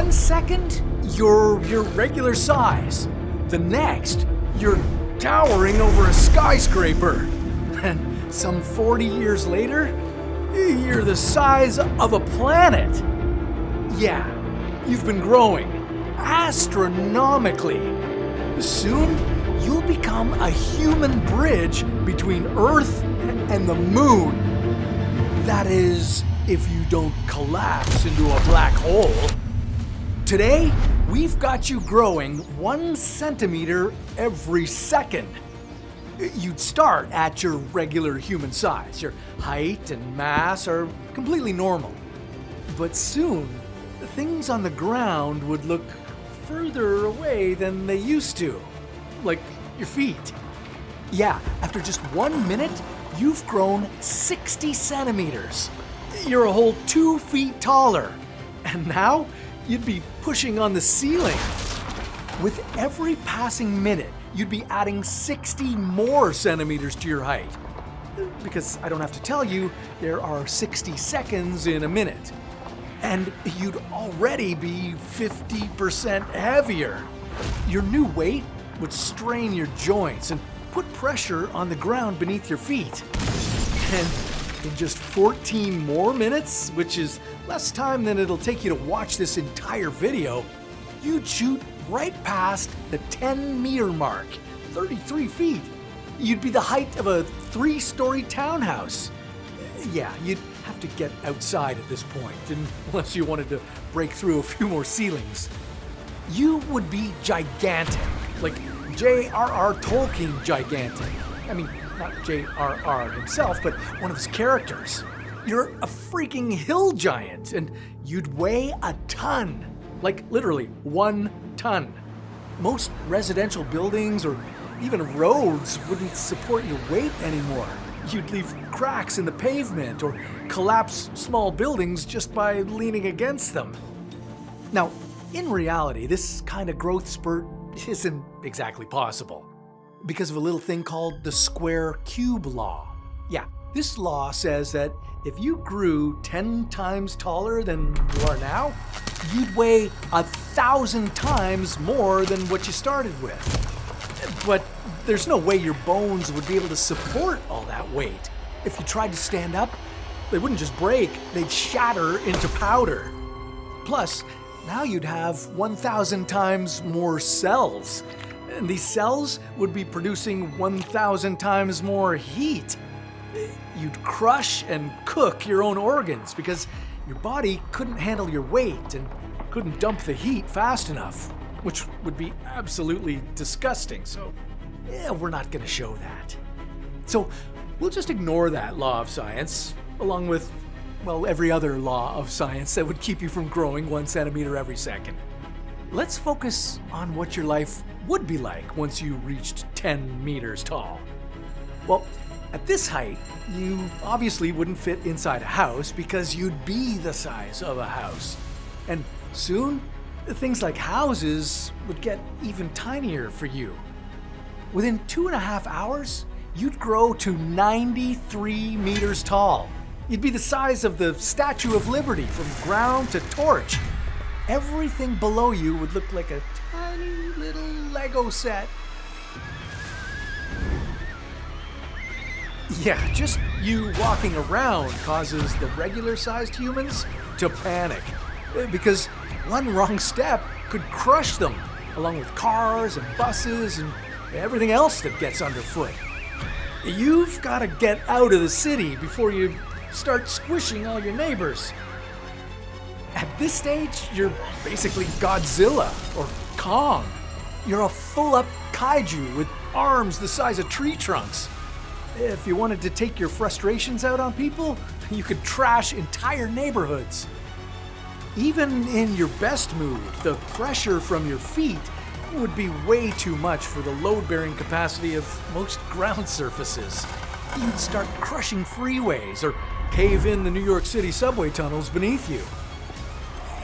1 second, you're your regular size. The next, you're towering over a skyscraper. And some 40 years later, you're the size of a planet. Yeah, you've been growing astronomically. Soon, you'll become a human bridge between Earth and the moon. That is, if you don't collapse into a black hole. Today, we've got you growing 1 centimeter every second. You'd start at your regular human size. Your height and mass are completely normal. But soon, things on the ground would look further away than they used to. Like your feet. Yeah, after just 1 minute, you've grown 60 centimeters. You're a whole 2 feet taller. And now, you'd be pushing on the ceiling. With every passing minute, you'd be adding 60 more centimeters to your height. Because I don't have to tell you, there are 60 seconds in a minute. And you'd already be 50% heavier. Your new weight would strain your joints and put pressure on the ground beneath your feet. And in just 14 more minutes, which is less time than it'll take you to watch this entire video, you'd shoot right past the 10-meter mark, 33 feet. You'd be the height of a 3-story townhouse. Yeah, you'd have to get outside at this point, unless you wanted to break through a few more ceilings. You would be gigantic, like J.R.R. Tolkien gigantic. I mean, not J.R.R. himself, but one of his characters. You're a freaking hill giant, and you'd weigh a ton. Like literally 1 ton. Most residential buildings or even roads wouldn't support your weight anymore. You'd leave cracks in the pavement or collapse small buildings just by leaning against them. Now, in reality, this kind of growth spurt isn't exactly possible because of a little thing called the square cube law. Yeah, this law says that if you grew 10 times taller than you are now, you'd weigh 1,000 times more than what you started with. But there's no way your bones would be able to support all that weight. If you tried to stand up, they wouldn't just break, they'd shatter into powder. Plus, now you'd have 1,000 times more cells. And these cells would be producing 1,000 times more heat. You'd crush and cook your own organs because your body couldn't handle your weight and couldn't dump the heat fast enough, which would be absolutely disgusting. So, we're not going to show that. So, we'll just ignore that law of science, along with, well, every other law of science that would keep you from growing 1 centimeter every second. Let's focus on what your life would be like once you reached 10 meters tall. Well, at this height, you obviously wouldn't fit inside a house because you'd be the size of a house. And soon, things like houses would get even tinier for you. Within 2.5 hours, you'd grow to 93 meters tall. You'd be the size of the Statue of Liberty from ground to torch. Everything below you would look like a tiny little Lego set. Yeah, just you walking around causes the regular-sized humans to panic. Because one wrong step could crush them, along with cars and buses and everything else that gets underfoot. You've got to get out of the city before you start squishing all your neighbors. At this stage, you're basically Godzilla or Kong. You're a full-up kaiju with arms the size of tree trunks. If you wanted to take your frustrations out on people, you could trash entire neighborhoods. Even in your best mood, the pressure from your feet would be way too much for the load-bearing capacity of most ground surfaces. You'd start crushing freeways or cave in the New York City subway tunnels beneath you.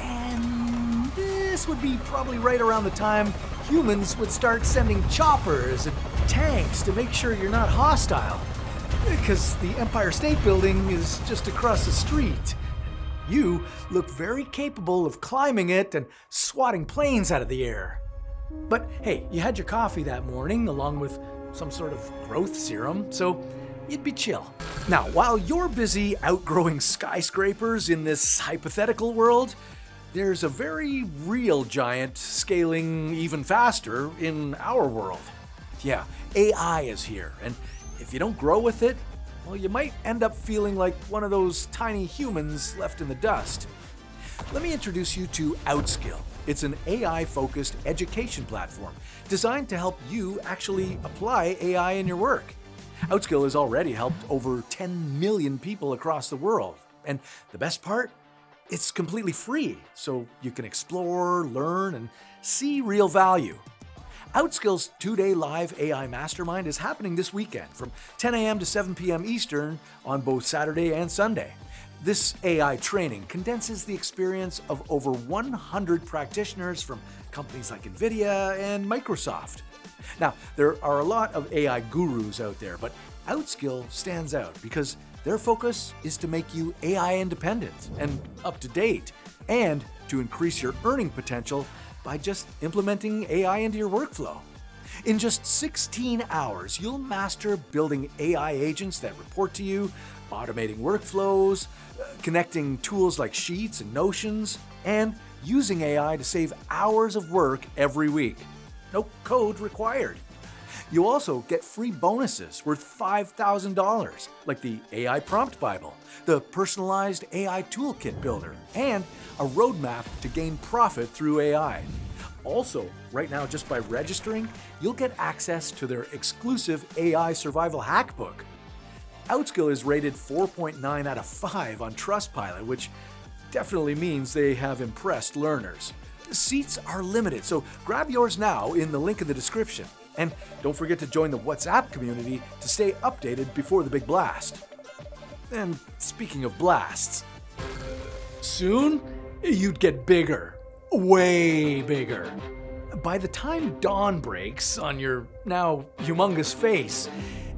And this would be probably right around the time humans would start sending choppers and tanks to make sure you're not hostile. Because the Empire State Building is just across the street. You look very capable of climbing it and swatting planes out of the air. But hey, you had your coffee that morning along with some sort of growth serum, so you'd be chill. Now, while you're busy outgrowing skyscrapers in this hypothetical world, there's a very real giant scaling even faster in our world. Yeah, AI is here, and if you don't grow with it, well, you might end up feeling like one of those tiny humans left in the dust. Let me introduce you to Outskill. It's an AI-focused education platform designed to help you actually apply AI in your work. Outskill has already helped over 10 million people across the world. And the best part? It's completely free, so you can explore, learn, and see real value. Outskill's 2-day live AI Mastermind is happening this weekend from 10 a.m. to 7 p.m. Eastern on both Saturday and Sunday. This AI training condenses the experience of over 100 practitioners from companies like NVIDIA and Microsoft. Now, there are a lot of AI gurus out there, but Outskill stands out because their focus is to make you AI independent and up to date, and to increase your earning potential by just implementing AI into your workflow. In just 16 hours, you'll master building AI agents that report to you, automating workflows, connecting tools like Sheets and Notions, and using AI to save hours of work every week. No code required. You also get free bonuses worth $5,000, like the AI Prompt Bible, the personalized AI Toolkit Builder, and a roadmap to gain profit through AI. Also, right now, just by registering, you'll get access to their exclusive AI Survival Hackbook. Outskill is rated 4.9 out of 5 on Trustpilot, which definitely means they have impressed learners. Seats are limited, so grab yours now in the link in the description. And don't forget to join the WhatsApp community to stay updated before the big blast. And speaking of blasts, soon you'd get bigger, way bigger. By the time dawn breaks on your now humongous face,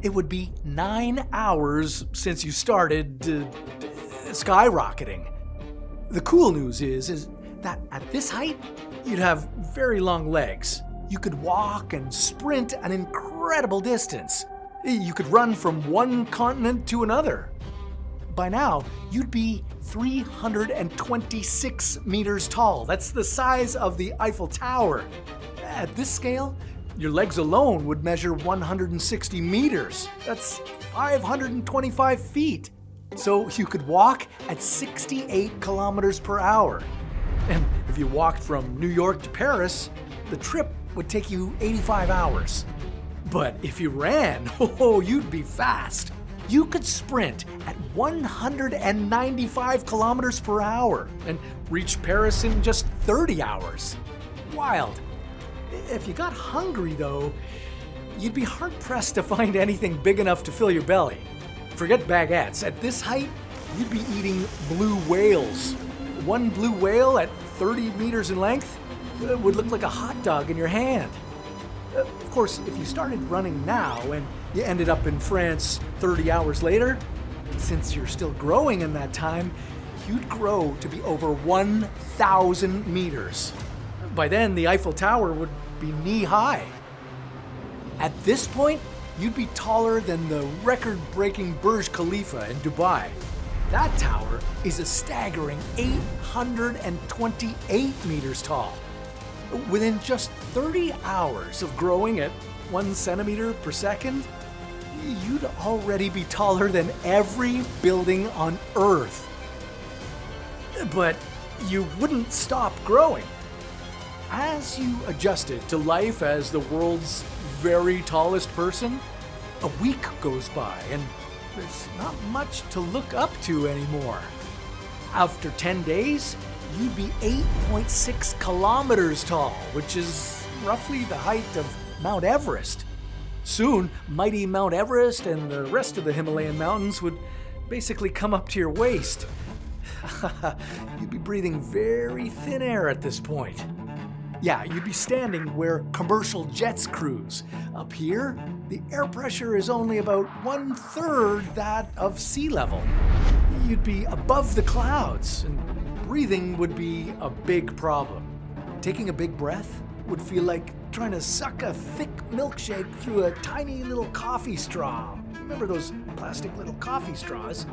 it would be 9 hours since you started skyrocketing. The cool news is that at this height, you'd have very long legs. You could walk and sprint an incredible distance. You could run from one continent to another. By now, you'd be 326 meters tall. That's the size of the Eiffel Tower. At this scale, your legs alone would measure 160 meters. That's 525 feet. So you could walk at 68 kilometers per hour. And if you walked from New York to Paris, the trip would take you 85 hours. But if you ran, you'd be fast. You could sprint at 195 kilometers per hour and reach Paris in just 30 hours. Wild. If you got hungry, though, you'd be hard-pressed to find anything big enough to fill your belly. Forget baguettes. At this height, you'd be eating blue whales. One blue whale at 30 meters in length would look like a hot dog in your hand. Of course, if you started running now and you ended up in France 30 hours later, since you're still growing in that time, you'd grow to be over 1,000 meters. By then, the Eiffel Tower would be knee-high. At this point, you'd be taller than the record-breaking Burj Khalifa in Dubai. That tower is a staggering 828 meters tall. Within just 30 hours of growing at 1 centimeter per second, you'd already be taller than every building on Earth. But you wouldn't stop growing. As you adjusted to life as the world's very tallest person, a week goes by and there's not much to look up to anymore. After 10 days, you'd be 8.6 kilometers tall, which is roughly the height of Mount Everest. Soon, mighty Mount Everest and the rest of the Himalayan mountains would basically come up to your waist. You'd be breathing very thin air at this point. Yeah, you'd be standing where commercial jets cruise. Up here, the air pressure is only about 1/3 that of sea level. you'd be above the clouds, and breathing would be a big problem. Taking a big breath would feel like trying to suck a thick milkshake through a tiny little coffee straw. Remember those plastic little coffee straws?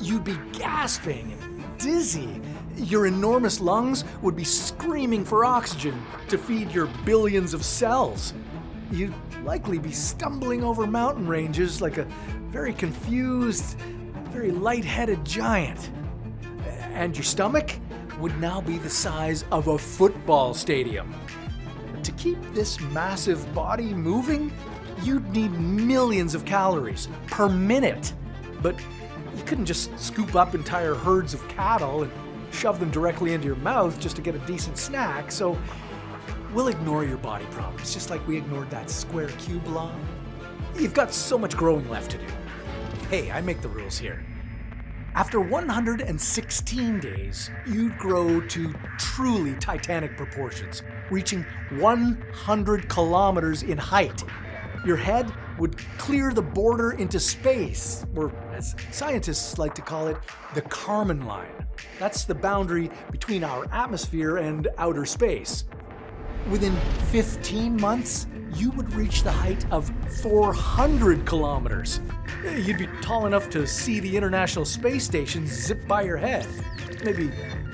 You'd be gasping and dizzy. Your enormous lungs would be screaming for oxygen to feed your billions of cells. You'd likely be stumbling over mountain ranges like a very confused, very lightheaded giant. And your stomach would now be the size of a football stadium. To keep this massive body moving, you'd need millions of calories per minute. But you couldn't just scoop up entire herds of cattle and shove them directly into your mouth just to get a decent snack, so we'll ignore your body problems, just like we ignored that square cube law. You've got so much growing left to do. Hey, I make the rules here. After 116 days, you'd grow to truly titanic proportions, reaching 100 kilometers in height. Your head would clear the border into space, or as scientists like to call it, the Kármán line. That's the boundary between our atmosphere and outer space. Within 15 months, you would reach the height of 400 kilometers. You'd be tall enough to see the International Space Station zip by your head, maybe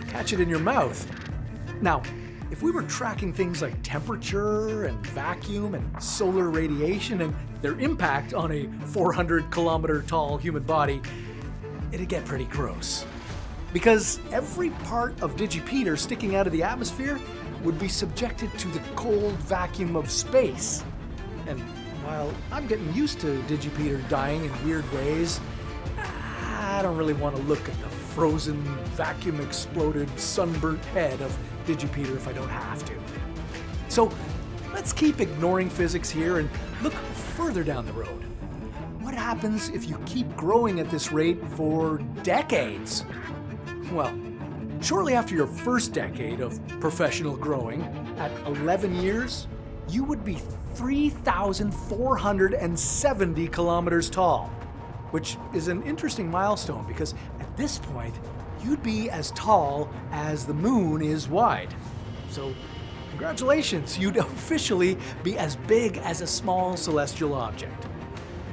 catch it in your mouth. Now, if we were tracking things like temperature and vacuum and solar radiation and their impact on a 400-kilometer tall human body, it'd get pretty gross. Because every part of Digipeater sticking out of the atmosphere would be subjected to the cold vacuum of space. And while I'm getting used to Digipeater dying in weird ways, I don't really want to look at the frozen, vacuum-exploded, sunburnt head of Digipeater if I don't have to. So let's keep ignoring physics here and look further down the road. What happens if you keep growing at this rate for decades? Well, shortly after your first decade of professional growing, at 11 years, you would be 3,470 kilometers tall, which is an interesting milestone because at this point, you'd be as tall as the moon is wide. So, congratulations, you'd officially be as big as a small celestial object.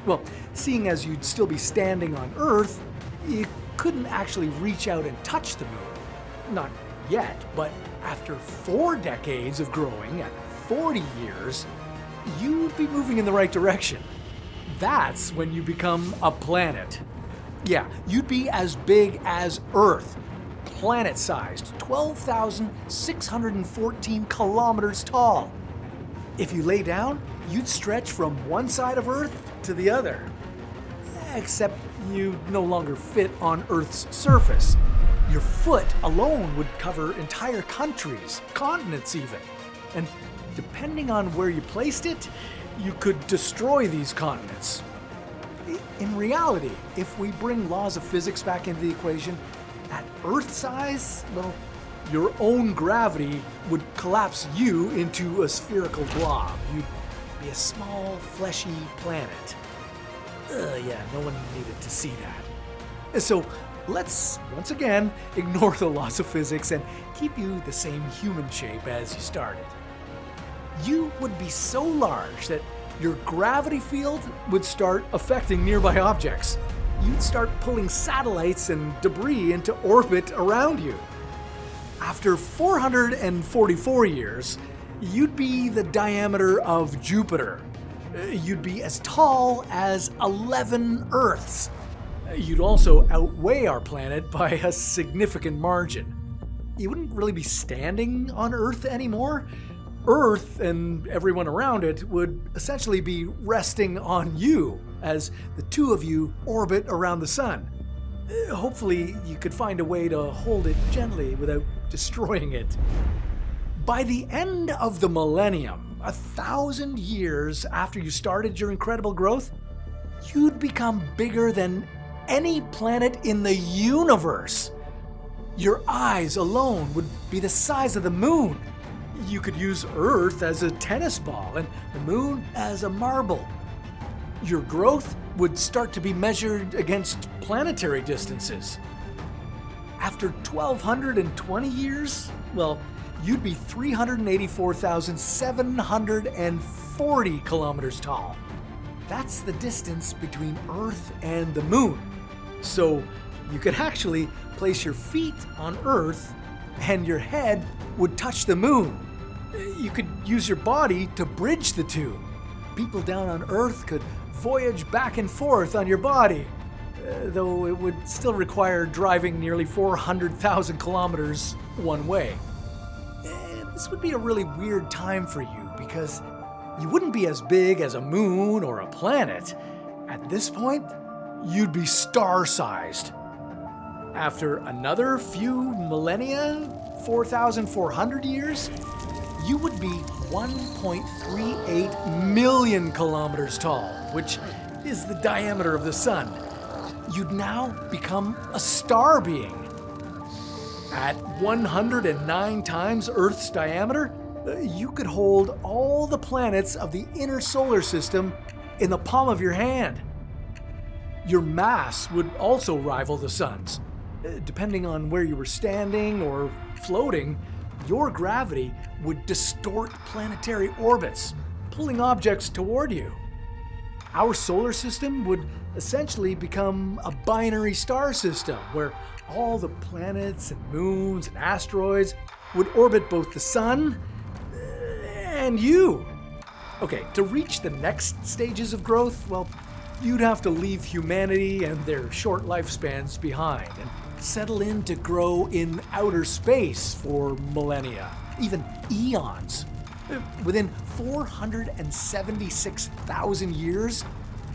Well, seeing as you'd still be standing on Earth, you couldn't actually reach out and touch the moon. Not yet, but after 4 decades of growing, at 40 years, you'd be moving in the right direction. That's when you become a planet. Yeah, you'd be as big as Earth, planet-sized, 12,614 kilometers tall. If you lay down, you'd stretch from one side of Earth to the other. Except you no longer fit on Earth's surface. Your foot alone would cover entire countries, continents even. And depending on where you placed it, you could destroy these continents. In reality, if we bring laws of physics back into the equation, at Earth size, well, your own gravity would collapse you into a spherical blob. You'd be a small, fleshy planet. Yeah, no one needed to see that. So let's, once again, ignore the laws of physics and keep you the same human shape as you started. You would be so large that your gravity field would start affecting nearby objects. You'd start pulling satellites and debris into orbit around you. After 444 years, you'd be the diameter of Jupiter. You'd be as tall as 11 Earths. You'd also outweigh our planet by a significant margin. You wouldn't really be standing on Earth anymore. Earth and everyone around it would essentially be resting on you as the two of you orbit around the sun. Hopefully, you could find a way to hold it gently without destroying it. By the end of the millennium, 1,000 years after you started your incredible growth, you'd become bigger than any planet in the universe. Your eyes alone would be the size of the moon. You could use Earth as a tennis ball and the moon as a marble. Your growth would start to be measured against planetary distances. After 1,220 years, well, you'd be 384,740 kilometers tall. That's the distance between Earth and the Moon. So you could actually place your feet on Earth and your head would touch the Moon. You could use your body to bridge the two. People down on Earth could voyage back and forth on your body, though it would still require driving nearly 400,000 kilometers one way. This would be a really weird time for you because you wouldn't be as big as a moon or a planet. At this point, you'd be star-sized. After another few millennia, 4,400 years, you would be 1.38 million kilometers tall, which is the diameter of the sun. You'd now become a star being. At 109 times Earth's diameter, you could hold all the planets of the inner solar system in the palm of your hand. Your mass would also rival the sun's. Depending on where you were standing or floating, your gravity would distort planetary orbits, pulling objects toward you. Our solar system would essentially become a binary star system where all the planets and moons and asteroids would orbit both the sun and you. Okay, to reach the next stages of growth, well, you'd have to leave humanity and their short lifespans behind and settle in to grow in outer space for millennia, even eons. Within 476,000 years,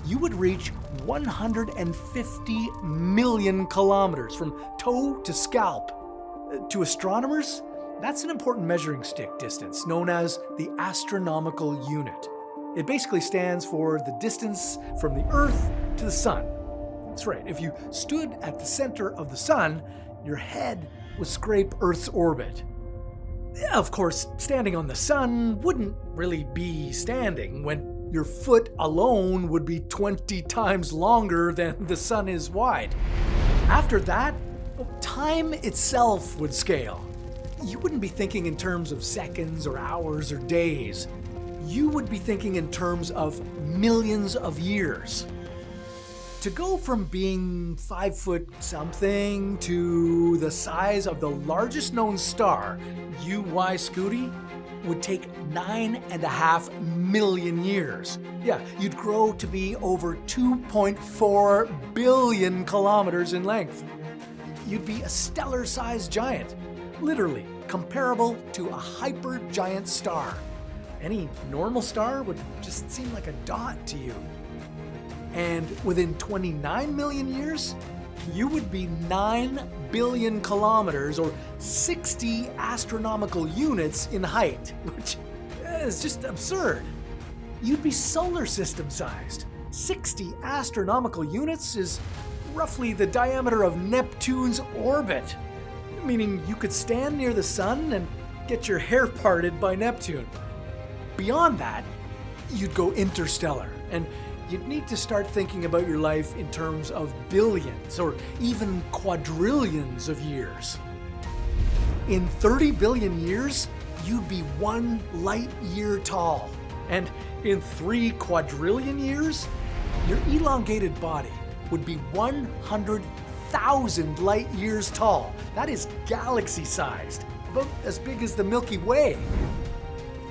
you would reach 150 million kilometers from toe to scalp. To astronomers, that's an important measuring stick distance known as the astronomical unit. It basically stands for the distance from the Earth to the sun. That's right, if you stood at the center of the sun, your head would scrape Earth's orbit. Of course, standing on the sun wouldn't really be standing when your foot alone would be 20 times longer than the sun is wide. After that, time itself would scale. You wouldn't be thinking in terms of seconds or hours or days. You would be thinking in terms of millions of years. To go from being 5 foot something to the size of the largest known star, UY Scuti, would take 9.5 million years. Yeah, you'd grow to be over 2.4 billion kilometers in length. You'd be a stellar-sized giant, literally comparable to a hypergiant star. Any normal star would just seem like a dot to you. And within 29 million years, you would be 9 billion kilometers or 60 astronomical units in height, which is just absurd. You'd be solar system sized. 60 astronomical units is roughly the diameter of Neptune's orbit, meaning you could stand near the sun and get your hair parted by Neptune. Beyond that, you'd go interstellar, and you'd need to start thinking about your life in terms of billions or even quadrillions of years. In 30 billion years, you'd be 1 light year tall. And in 3 quadrillion years, your elongated body would be 100,000 light years tall. That is galaxy-sized, about as big as the Milky Way.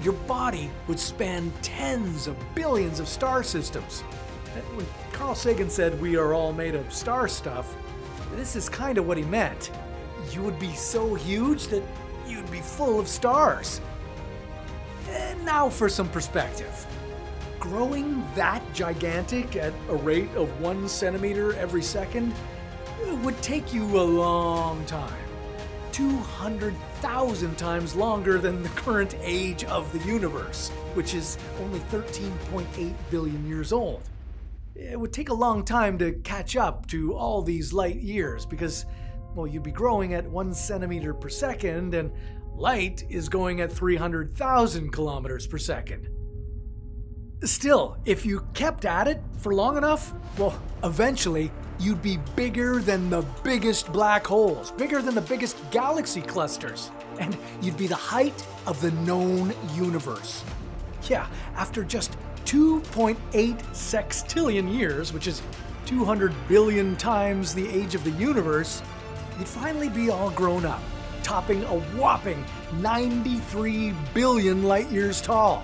Your body would span tens of billions of star systems. When Carl Sagan said we are all made of star stuff, this is kind of what he meant. You would be so huge that you'd be full of stars. And now for some perspective. Growing that gigantic at a rate of 1 centimeter every second would take you a long time. 200,000 times longer than the current age of the universe, which is only 13.8 billion years old. It would take a long time to catch up to all these light years because, well, you'd be growing at 1 centimeter per second and light is going at 300,000 kilometers per second. Still, if you kept at it for long enough, well, eventually you'd be bigger than the biggest black holes, bigger than the biggest galaxy clusters, and you'd be the height of the known universe. Yeah, after just 2.8 sextillion years, which is 200 billion times the age of the universe, you'd finally be all grown up, topping a whopping 93 billion light years tall.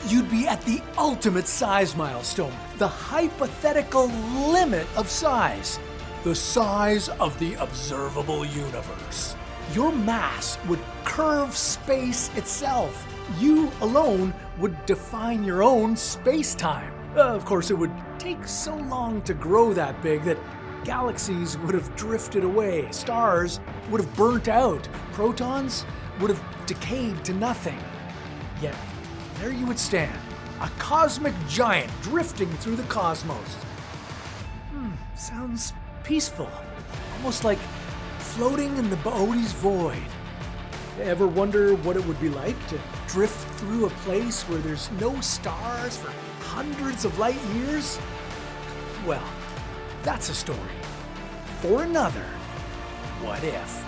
You'd be at the ultimate size milestone, the hypothetical limit of size, the size of the observable universe. Your mass would curve space itself. You alone would define your own space-time. Of course, it would take so long to grow that big that galaxies would have drifted away, stars would have burnt out, protons would have decayed to nothing. Yet, there you would stand, a cosmic giant drifting through the cosmos. Sounds peaceful, almost like floating in the Bodhi's void. Ever wonder what it would be like to drift through a place where there's no stars for hundreds of light years? Well, that's a story for another What If.